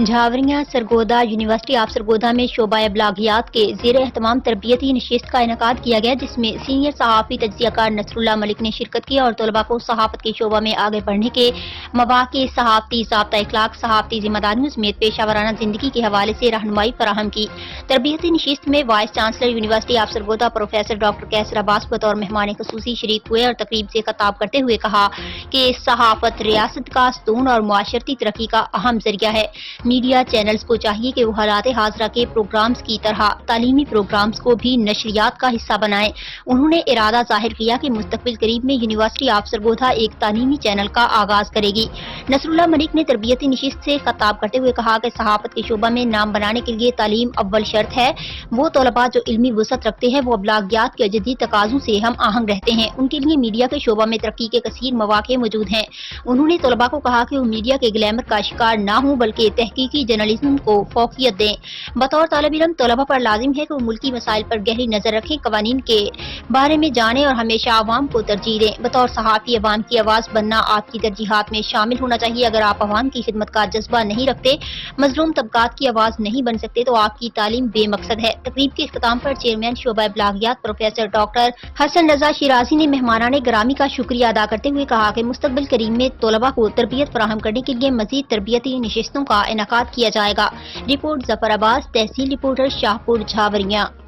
جھاوریاں Sargodha university of Sargodha میں شعبہ ابلاغیات کے زیر اہتمام تربیتی نشست کا انعقاد کیا گیا، جس میں سینئر صحافی تجزیہ کار نصر اللہ ملک نے شرکت کی اور طلباء کو صحافت کے شعبہ میں آگے بڑھنے کے مواقع، صحافتی ضابطہ اخلاق، صحافتی ذمہ داریوں سمیت پیشہ ورانہ زندگی کے حوالے سے رہنمائی فراہم کی۔ تربیتی نشست میں vice chancellor university of Sargodha professor doctor کیسر عباس بطور مہمان خصوصی شریک ہوئے اور تقریب سے خطاب کرتے ہوئے کہا کہ صحافت ریاست کا ستون اور معاشرتی ترقی کا اہم ذریعہ ہے۔ میڈیا چینلز کو چاہیے کہ وہ حالات حاضرہ کے پروگرامز کی طرح تعلیمی پروگرامز کو بھی نشریات کا حصہ بنائیں۔ انہوں نے ارادہ ظاہر کیا کہ مستقبل قریب میں یونیورسٹی آف سرگودا ایک تعلیمی چینل کا آغاز کرے گی۔ نصر اللہ ملک نے تربیتی نشست سے خطاب کرتے ہوئے کہا کہ صحافت کے شعبہ میں نام بنانے کے لیے تعلیم اول شرط ہے۔ وہ طلباء جو علمی وسعت رکھتے ہیں وہ ابلاغیات کے جدید تقاضوں سے ہم آہنگ رہتے ہیں، ان کے لیے میڈیا کے شعبہ میں ترقی کے کثیر مواقع موجود ہیں۔ انہوں نے طلباء کو کہا کہ وہ میڈیا کے گلیمر کا شکار نہ ہوں بلکہ تحقیقی جرنلزم کو فوقیت دیں۔ بطور طالب علم طلباء پر لازم ہے کہ وہ ملکی مسائل پر گہری نظر رکھیں، قوانین کے بارے میں جانیں اور ہمیشہ عوام کو ترجیح دیں۔ بطور صحافی عوام کی آواز بننا آپ کی ترجیحات میں شامل ہونا چاہیے۔ اگر آپ عوام کی خدمت کا جذبہ نہیں رکھتے، مظلوم طبقات کی آواز نہیں بن سکتے تو آپ کی تعلیم بے مقصد ہے۔ تقریب کے اختتام پر چیئرمین شعبہ ابلاغیات پروفیسر ڈاکٹر حسن رضا شیرازی نے مہمانان گرامی کا شکریہ ادا کرتے ہوئے کہا کہ مستقبل قریب میں طلباء کو تربیت فراہم کرنے کے لیے مزید تربیتی نشستوں کا انعقاد کیا جائے گا۔ رپورٹ ظفر عباس، تحصیل رپورٹر، شاہپور، جھاوریاں۔